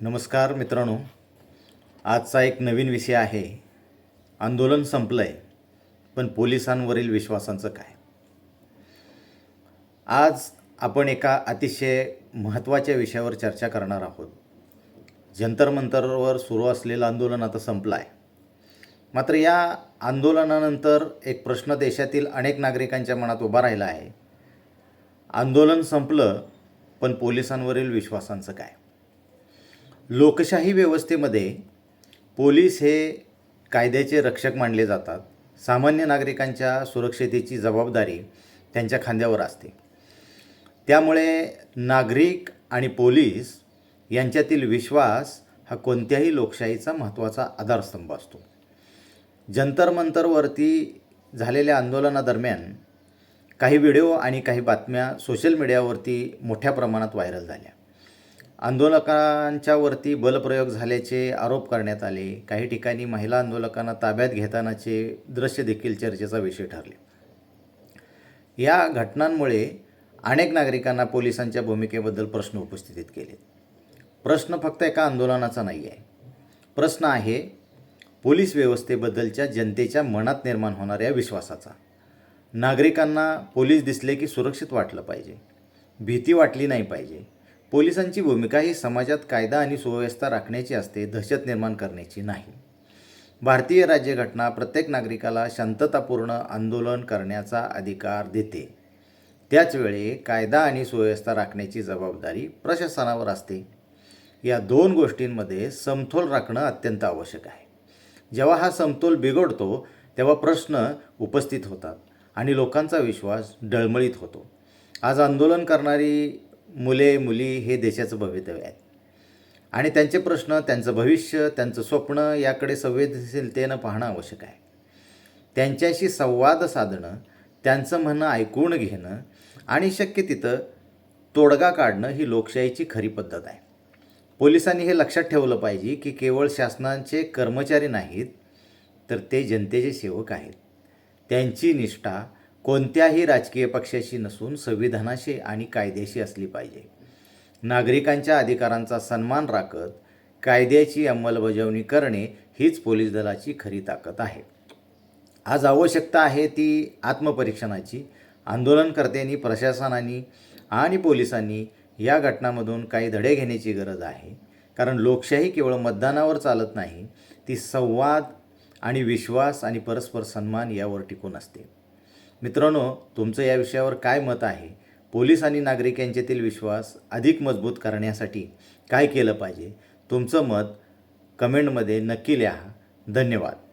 नमस्कार मित्रांनो, आजचा एक नवीन विषय आहे. आंदोलन संपलं आहे, पण पोलिसांवरील विश्वासाचं काय? आज आपण एका अतिशय महत्त्वाच्या विषयावर चर्चा करणार आहोत. जंतर मंतरवर सुरू असलेलं आंदोलन आता संपलं आहे. मात्र या आंदोलनानंतर एक प्रश्न देशातील अनेक नागरिकांच्या मनात उभा राहिला आहे. आंदोलन संपलं, पण पोलिसांवरील विश्वासाचं काय? लोकशाही व्यवस्थेमध्ये पोलीस हे कायद्याचे रक्षक मानले जातात. सामान्य नागरिकांच्या सुरक्षतेची जबाबदारी त्यांच्या खांद्यावर असते. त्यामुळे नागरिक आणि पोलीस यांच्यातील विश्वास हा कोणत्याही लोकशाहीचा महत्त्वाचा आधारस्तंभ असतो. जंतर मंतरवरती झालेल्या आंदोलनादरम्यान काही व्हिडिओ आणि काही बातम्या सोशल मीडियावरती मोठ्या प्रमाणात व्हायरल झाल्या. आंदोलकांच्यावरती बलप्रयोग झाल्याचे आरोप करण्यात आले. काही ठिकाणी महिला आंदोलकांना ताब्यात घेतानाचे दृश्य देखील चर्चेचा विषय ठरले. या घटनांमुळे अनेक नागरिकांना पोलिसांच्या भूमिकेबद्दल प्रश्न उपस्थित केले. प्रश्न फक्त एका आंदोलनाचा नाही आहे. प्रश्न आहे पोलीस व्यवस्थेबद्दलच्या जनतेच्या मनात निर्माण होणाऱ्या विश्वासाचा. नागरिकांना पोलीस दिसले की सुरक्षित वाटलं पाहिजे, भीती वाटली नाही पाहिजे. पोलिसांची भूमिका ही समाजात कायदा आणि सुव्यवस्था राखण्याची असते, दहशत निर्माण करण्याची नाही. भारतीय राज्यघटना प्रत्येक नागरिकाला शांततापूर्ण आंदोलन करण्याचा अधिकार देते. त्याचवेळी कायदा आणि सुव्यवस्था राखण्याची जबाबदारी प्रशासनावर असते. या दोन गोष्टींमध्ये समतोल राखणं अत्यंत आवश्यक आहे. जेव्हा हा समतोल बिघडतो तेव्हा प्रश्न उपस्थित होतात आणि लोकांचा विश्वास डळमळीत होतो. आज आंदोलन करणारी मुले मुली हे देशाचं भवितव्य आहेत आणि त्यांचे प्रश्न, त्यांचं भविष्य, त्यांचं स्वप्न याकडे संवेदनशीलतेनं पाहणं आवश्यक आहे. त्यांच्याशी संवाद साधणं, त्यांचं म्हणणं ऐकून घेणं आणि शक्य तिथं तोडगा काढणं ही लोकशाहीची खरी पद्धत आहे. पोलिसांनी हे लक्षात ठेवलं पाहिजे की केवळ शासनाचे कर्मचारी नाहीत, तर ते जनतेचे सेवक आहेत. त्यांची निष्ठा कोणत्याही राजकीय पक्षाशी नसून संविधानाशी आणि कायद्याशी असली पाहिजे. नागरिकांच्या अधिकारांचा सन्मान राखत कायद्याची अंमलबजावणी करणे हीच पोलीस दलाची खरी ताकद आहे. आज आवश्यकता आहे ती आत्मपरीक्षणाची. आंदोलनकर्त्यांनी, प्रशासनाने आणि पोलिसांनी या घटनांमधून काही धडे घेण्याची गरज आहे. कारण लोकशाही केवळ मतदानावर चालत नाही, ती संवाद आणि विश्वास आणि परस्पर सन्मान यावर टिकून असते. मित्रांनो, तुमचं या विषयावर काय मत आहे? पोलीस आणि नागरिक यांच्यातील विश्वास अधिक मजबूत करण्यासाठी काय केलं पाहिजे? तुमचं मत कमेंटमध्ये नक्की लिहा. धन्यवाद.